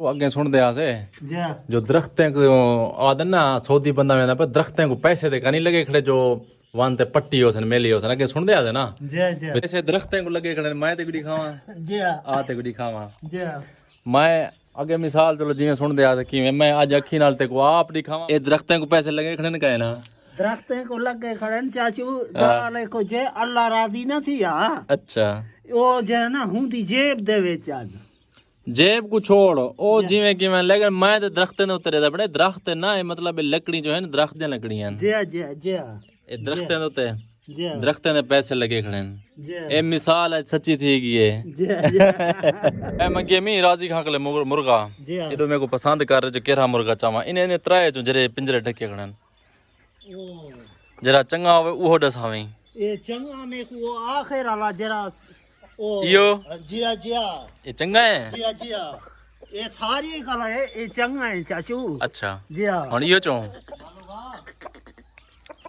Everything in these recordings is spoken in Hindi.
वो अगे सुन दिया से जी जो दरख्तें को आदन ना सऊदी बंदा वेंदा पर दरख्तें को पैसे दे का नहीं लगे खड़े जो वन ते पट्टी होसन मेली होसन अगे सुन दिया से ना जी जी वैसे दरख्तें को लगे खड़े मैं ते गुड़ी खावा जी आ ते गुड़ी खावा जी मैं अगे मिसाल चलो जिवें सुन दिया से कि मैं आज अखी नाल ते को आप दिखावा ए दरख्तें को पैसे लगे खड़े न कहे ना दरख्तें को लगे खड़े न चाचू दाले को जे अल्लाह राजी न थी अच्छा वो जे ना हुंदी जेब दे विच आ जेब को छोड़ ओ जिवें कि मैं लेकिन मैं तो दरख्तें ने उतरे दा बड़े दरख्त ना है मतलब लकड़ी जो है ना दरख्त दी लकड़ियां जी जी जी ए दरख्तें दे उते जी दरख्तें दे पैसे लगे खड़े न जी ए मिसाल है सच्ची थी गई है जी जी ए मंगे मी राजी खा के मुर्गा जी एडो मेरे को पसंद कर जो केरा मुर्गा चावा इने ने त्राए जो जरे पिंजरे ढके खड़े जरा चंगा होवे उहो दसावे ये चंगा में को आखिर वाला जरा ओ यो जी जी ये चंगा है जी जी ये थारी कला है ये चंगा है चाचू अच्छा जी हुन यो चो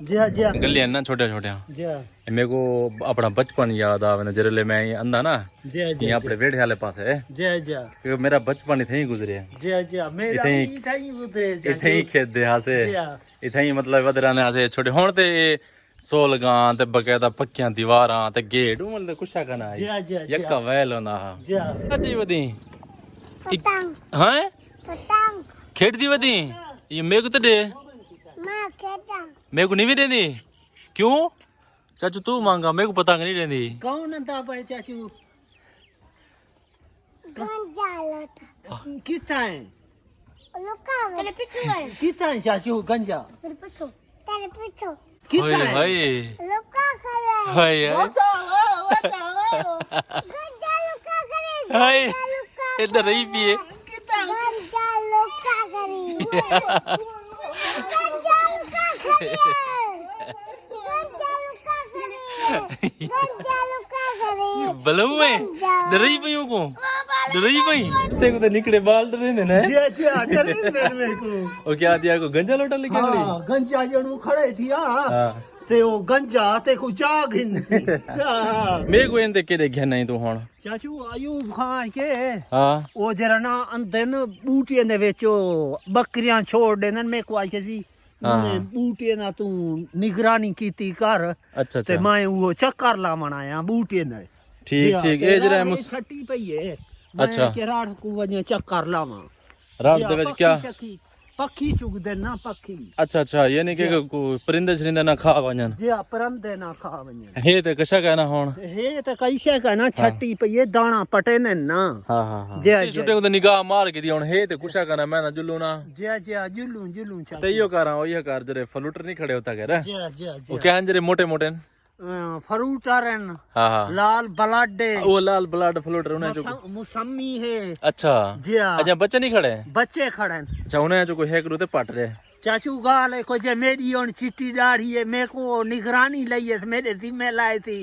जी जी गलियां ना छोटे छोटे जी मेरे को अपना बचपन याद आवे ना जरे मैं अंदा ना जी जी ये अपने वेड़े वाले पास है जी जी क्योंकि मेरा बचपन इथे ही गुजरे जी जी मेरा इथे ही- भी इथे ही उतरे इथे ही खेत दे हासे जी इथे ही मतलब वदराने हासे छोटे हुन ते सोलगां ते बकायदा पक्कियां दीवारां ते गेट मतलब कुछ करना जी है जी जी यक्का वैल होना जी जी वदी पतंग हैं पतंग खेड दी वदी ये मेरे को तो दे मां खेता मेरे को नहीं भी देंदी क्यों चाचू तू मांगा मेरे को पतंग नहीं देंदी कौन अंदा भाई चाचू गंजा लोटा कितना है लुका तेरे पीछे है कितना है चाचू गंजा तेरे पीछे कितना हाय है हाय लुका करे हाय हाय गंजा लुका करे हाय इधर रही पिए गंजा लुका करे गंजा लुका करे गंजा लुका करे बलू में डरई पई को डरई पई तेरे को तो निकले बाल डरे ने ना जी जी डर मेरे को और क्या दिया को गंजा लोटा लेके हाँ गई गंजा जणू खड़े थी हां ते वो गंजा ते को चाग हिन मेरे को इनते केड़े घे नहीं तू हुन चाचू अयूब खान के हां ਉਹ ਜਿਹੜਾ ਨਾ ਅੰਦਰ ਨਾ ਬੂਟੀਆਂ ਦੇ ਵਿੱਚ ਉਹ ਬੱਕਰੀਆਂ ਛੋੜ ਦੇਣ ਮੈਂ ਕੋ ਆਖਿਆ ਸੀ ਉਹਨੇ ਬੂਟੀਆਂ ਨਾਲ ਤੂੰ ਨਿਗਰਾਨੀ ਕੀਤੀ ਕਰ अच्छा ਤੇ अच्छा ਮੈਂ ਉਹ ਚੱਕਰ ਲਾਵਣ ਆਇਆ ਬੂਟੀਆਂ ਨਾਲ ठीक ठीक ए जरा मुस ਛੱਟੀ ਪਈ ਏ ਅੱਛਾ। ਮੈਂ ਕਿ ਰਾਤ ਕੋ ਵਜੇ ਚੱਕਰ ਲਾਵਾਂ रात दे विच क्या ਪੱਖੀ ਚੁਗਦੇ ਨਾ ਪੱਖੀ अच्छा अच्छा यानी कि कोई परिंदे शरिंदे ना खा वजन ਜੇ ਪਰੰਦੇ ਨਾ ਖਾ ਵਜੇ हे ते कशा कहना हुन ਇਹ ਤਾਂ ਕਈ ਸ਼ੈ ਕਹਣਾ ਛੱਟੀ ਪਈ ਏ ਦਾਣਾ ਪਟੇ ਨੇ ਨਾ हां हां हां ਜੇ छोटे को तो निगाह मार के दी हुन हे ते कुशा कहना मैं ना जुल्लू ना ਜੇ ਜੇ ਜੁਲੂ ਜੁਲੂ ते ਚਾਚੂ यो करा ओ ये कर जरे फलूटर नहीं खड़े होता कर ਜੇ ਜੇ वो क्या जरे मोटे मोटे फरूटरन हां हां लाल ब्लड वो लाल ब्लड फलूटर उन्हें जो मौसमी है अच्छा जी हाँ अच्छा बच्चे नहीं खड़े बच्चे खड़े हैं। अच्छा उन्हें जो कोई हैक रोते पट रहे चाचू गाल है को जे मेरी और चिट्टी दाढ़ी है मेरे को निगरानी ली है मेरे जिम्मे लाई थी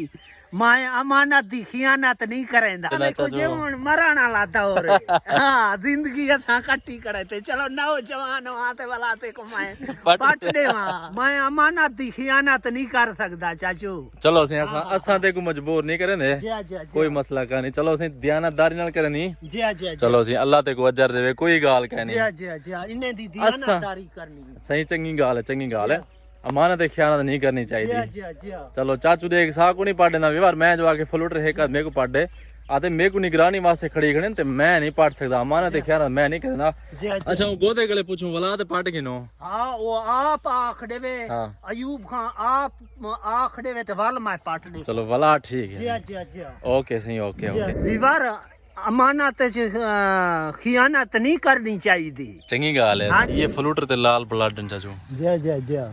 मैं अमानत दी खियानत नहीं करेंदा चला को जे हुन मरण वाला दौर है हां जिंदगी अथा कट्टी करे ते चलो नौजवान आते वाला ते को मैं पट देवा मैं अमानत दी खियानत नहीं कर सकदा चाचू चलो असें असां ते को मजबूर नहीं करेंदे जी जी कोई मसला का नहीं चलो असें दयानतदारी नाल करनी जी जी चलो असें अल्लाह ते को अजर देवे कोई गाल कहनी जी जी जी इन्हें दी दयानतदारी करनी सही चंगी गाल है अमानत खयानत नहीं करनी चाहिए जी जी चलो चाचू देख सा को नहीं पाड़े ना व्यवहार मैं जो आके फलूटर है मेरे को पाड़े आते मेरे को निगरानी वास्ते खड़ी खड़े ते मैं नहीं पाड़ सकदा अमानत खयानत मैं नहीं करना जी अच्छा वो गोदे गले पूछूं वला ते पाट गिनो हाँ वो आप आखड़े वे हाँ। अयूब खान आप आखड़े वे ते वाल मैं पाट दे चलो वला ठीक जी है जी जी ओके सही ओके ओके दीवार अमानत खियानत नहीं करनी चाहिए चंगी गाल है हाँ। ये फलूटर ते लाल ब्लड चाचू जी जी जी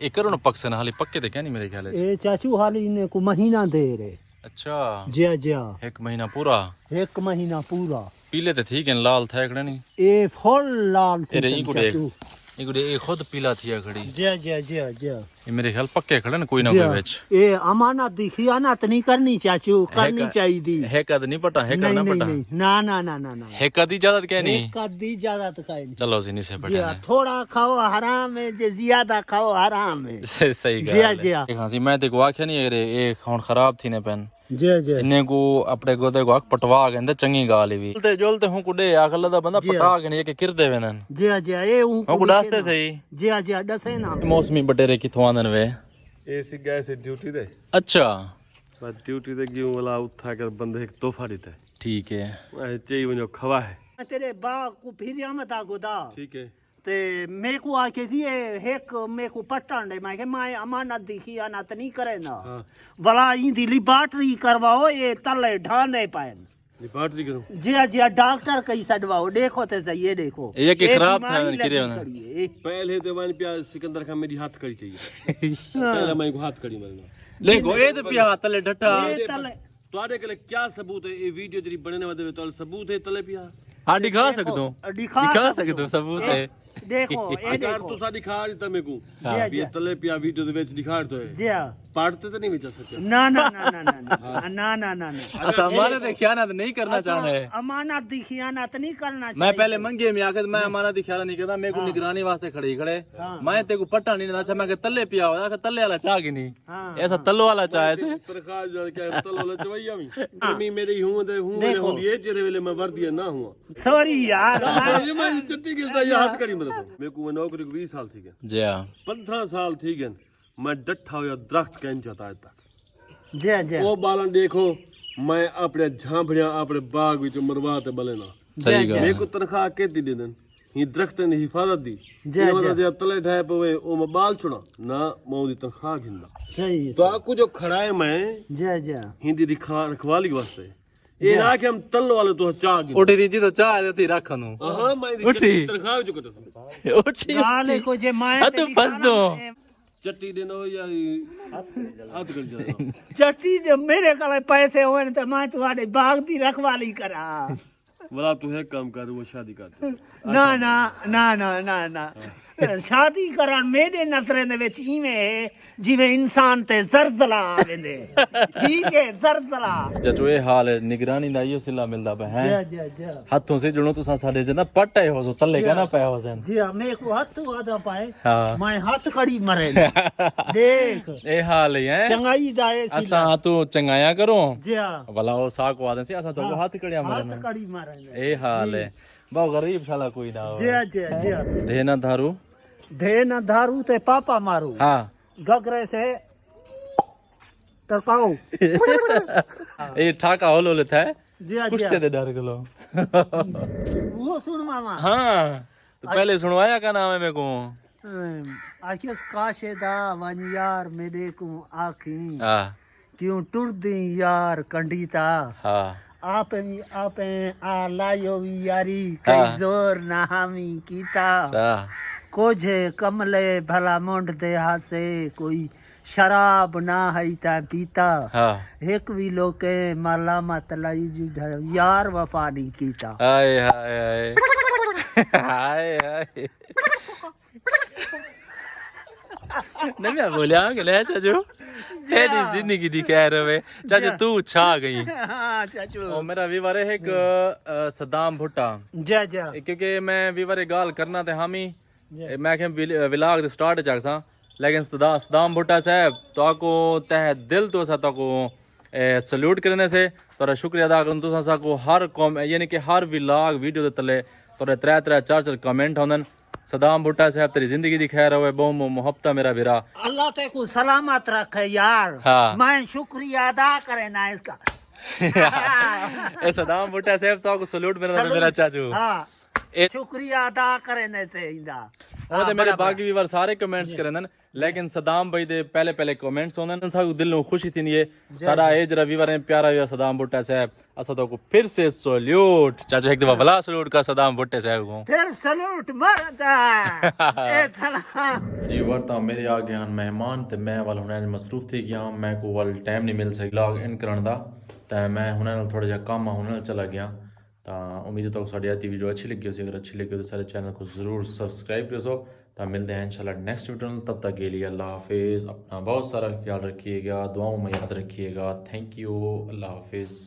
एक करो ना पक्से ना हाली पक्के ते क्या नहीं मेरे ख्याल से ये चाचू हाली इन्हें को महीना दे रहे अच्छा जी जी एक महीना पूरा एक महीना पूरा पीले ते ठीक है लाल था खड़े नहीं ये फुल लाल थे तेरे ई कुड़े चाचू ये खुद पीला थी खड़ी जी जी जी जी ये मेरे ख्याल पक्के खड़े ना कोई ना कोई बेच ये अमानत दी खियानत नहीं करनी चाचू करनी चाहिए है कद नहीं पता है नहीं ना नहीं पता नहीं ना ना ना ना ना है कद इजाजत क्या नहीं कदी ज्यादा तो खाए नहीं चलो सी नहीं से जी पता हाँ, थोड़ा खाओ हराम है जे ज्यादा खाओ हराम है सही जी हाँ, गल जी हाँ। है हां सी मैं देखो आख्या नहीं अरे ये खान खराब थी ने पेन जी जी इन्ने को अपने गोदे को पटवा के चंगी गाल भी जोलते हूं कुडे अकल दा बंदा पटा के नहीं के किरदे वेनन जी जी ये हूं को डास्ते सही जी जी दसे ना मौसमी बटेरे किथों आंदन वे एसी गए से ड्यूटी दे अच्छा बस ड्यूटी दे गियो वाला उठा कर बंदे एक तोहफा देता है ठीक है चाहिए वनो खवा है तेरे बाग को फिर मत गोदा ठीक है ते मेरे को आके दिए एक मेरे को पट्टन दे मैं अमानत दिखी अनात नहीं करे ना बड़ा इंदी लिबार्टरी करवाओ ये तले ढाने पाए लिबार्टरी करूं जी जी डॉक्टर कहीं सडवाओ देखो ते सही ये देखो ये कि खराब था बीमारी किरे लगी खड़ी है। पहले तो वन पिया सिकंदर खान मेरी हाथ कड़ी चाहिए पहले मैं को हाथ कड़ी मरना ले गो ए ते पिया तले डटा ये तले ਤੁਹਾਡੇ ਕੋਲ क्या सबूत है ये वीडियो ਜਿਹੜੀ ਬਣने ਵਾਦੇ ਤੁਹਾਡੇ सबूत है तले पिया हां दिखा सकदो दिखा सकदो सबूत है देखो ये अगर देखो तू सा दिखा दी तमे को जी ये तले पिया वीडियो ਦੇ ਵਿੱਚ ਦਿਖਾ ਦੋ है जी पाड़ते तो नहीं बेच सकते ना ना ना ना ना ना ना ना ना असा हमारे ते खयानत नहीं करना चाहते है अमानत दी खयानत नहीं करना चाहिए मैं पहले मंगे में आके मैं हमारा दी ख्याल नहीं करता मेरे को निगरानी वास्ते खड़े खड़े मैं ते को पट्टा नहीं अच्छा मैं के तल्ले पिया हुआ तल्ले वाला चाह की नहीं ऐसा तल्लो वाला चाह थे तनखा जो क्या तल वाला चवैया भी मी मेरी हूं दे हूं मेरे होंदी है जेरे वेले मैं वर्दी ना हुआ सॉरी यार ये मैं चट्टी गिरता ये हाथ करी मेरे को नौकरी को 20 साल थी गए जी हां 15 साल थी गए मैं डठा हुआ दरख्त कैन जाता है तक जी जी ओ बालन देखो मैं अपने झांपड़िया अपने बाग विच मरवा ते बलेना सही गा मेरे को तनखा केती दे देन ही दरख्त ने हिफाजत दी जी, ये वाला जे तले ढाए पवे ओ मैं बाल छुड़ा ना मैं ओदी तनखा घिंदा सही तो आपको जो खड़ा है मैं जी जी हिंदी रखवाली वास्ते ये ना कि हम तल वाले तो चाह गिन उठी दी जी तो चाह देती रख नु हां मैं उठी। तनखा जो कट उठी गाले को जे माए तू फस दो चट्टी देनो या हाथ कर जाना चट्टी जे मेरे कले पैसे होन तो मैं तुम्हारे बाग दी रखवाली करा वाला तू है काम कर वो शादी कर ना ना ना ना ना ना शादी करन मेरे नजरे दे विच इवें है जिवें इंसान ते जरजला आवेंदे ठीक है जरजला जटो ये हाल है निगरानी दा यो सिला मिलदा पे है जी जी हाथों से जुड़ो तुसा साडे जना पट्टे हो तो तल्ले का ना पे हो सन जी मेरे को हाथ आधा पाए हां मैं हाथ खड़ी मरे देख ए हाल है चंगाई दाए असा तू चंगाया करो जी भला वो सा को आदन से असा तो हाथ कड़िया हाथ मरना खड़ी मरे ए हाल है बहु गरीब साला कोई ना हो जी जी जी देना धारू धे न धारू ते पापा मारू हां गगरे से टरकाओ ए ठाका होलो ले था जी जी कुश्ते दे डर गलो वो सुन मामा हां तो पहले सुनवाया का नाम है मेरे को आखिस काशेदा वन यार मेरे को आखी हां क्यों टुरदी यार कंडीता हां आपे आ लायो यारी कई जोर ना हामी कीता सा कोझे कमले भला मुंड दे हासे कोई शराब ना है ता पीता हां एक भी लोके माला मत लाई जी यार वफा नहीं कीता हाय हाय हाय हाय नहीं मैं बोलिया कि ले चाचू तेरी जिंदगी दी कह रहे चाचू तू छा गई हाँ चाचू और मेरा विवारे है एक सदाम भुट्टा जा जा क्योंकि मैं विवारे गाल करना थे हामी मैं के विलाग दे स्टार्ट चक सा लेकिन सदाम भुट्टा साहब तो को तह दिल तो सा तो को सल्यूट करने से तोरा शुक्रिया अदा करन तो सा को हर कॉम यानी कि हर विलाग वीडियो दे तले तोरे 3-4 कमेंट होंदन सदाम भुट्टा साहब तेरी जिंदगी दी खैर होवे बहु मोहब्बत मेरा वीरा अल्लाह ते को सलामत रखे यार हाँ। मैं शुक्रिया अदा करे ना इसका ए सदाम भुट्टा साहब तो को सल्यूट मेरा चाचू हाँ ए शुक्रिया अदा करे ने से इंदा ਉਹਦੇ ਮੇਰੇ ਬਾਕੀ ਵੀਵਰ ਸਾਰੇ ਕਮੈਂਟਸ ਕਰਨਨ लेकिन सदाम भाई दे पहले कमेंट्स होंदन सा दिल नु खुशी थी ये सारा ए जरा वीवर है प्यारा हुआ सदाम भुट्टा साहब असा तो को फिर से सल्यूट चाचा एक दफा भला सल्यूट का सदाम भुट्टे साहब को फिर सल्यूट मारता ए सलाम जी वर्ता मेरे आ गए हैं मेहमान ते मैं वाल हुने मसरूफ थी गया मैं को वाल टाइम नहीं मिल सकी लॉग इन करन दा ते मैं हुने थोड़ा जा काम हुने चला गया ता उम्मीद है तो साडी आती वीडियो अच्छी लगी हो अगर अच्छी लगी हो तो सारे चैनल को जरूर सब्सक्राइब करो तो मिलते हैं इंशाल्लाह नेक्स्ट वीडियो में तब तक के लिए अल्लाह हाफिज़ अपना बहुत सारा ख्याल रखिएगा दुआओं में याद रखिएगा थैंक यू अल्लाह हाफिज़।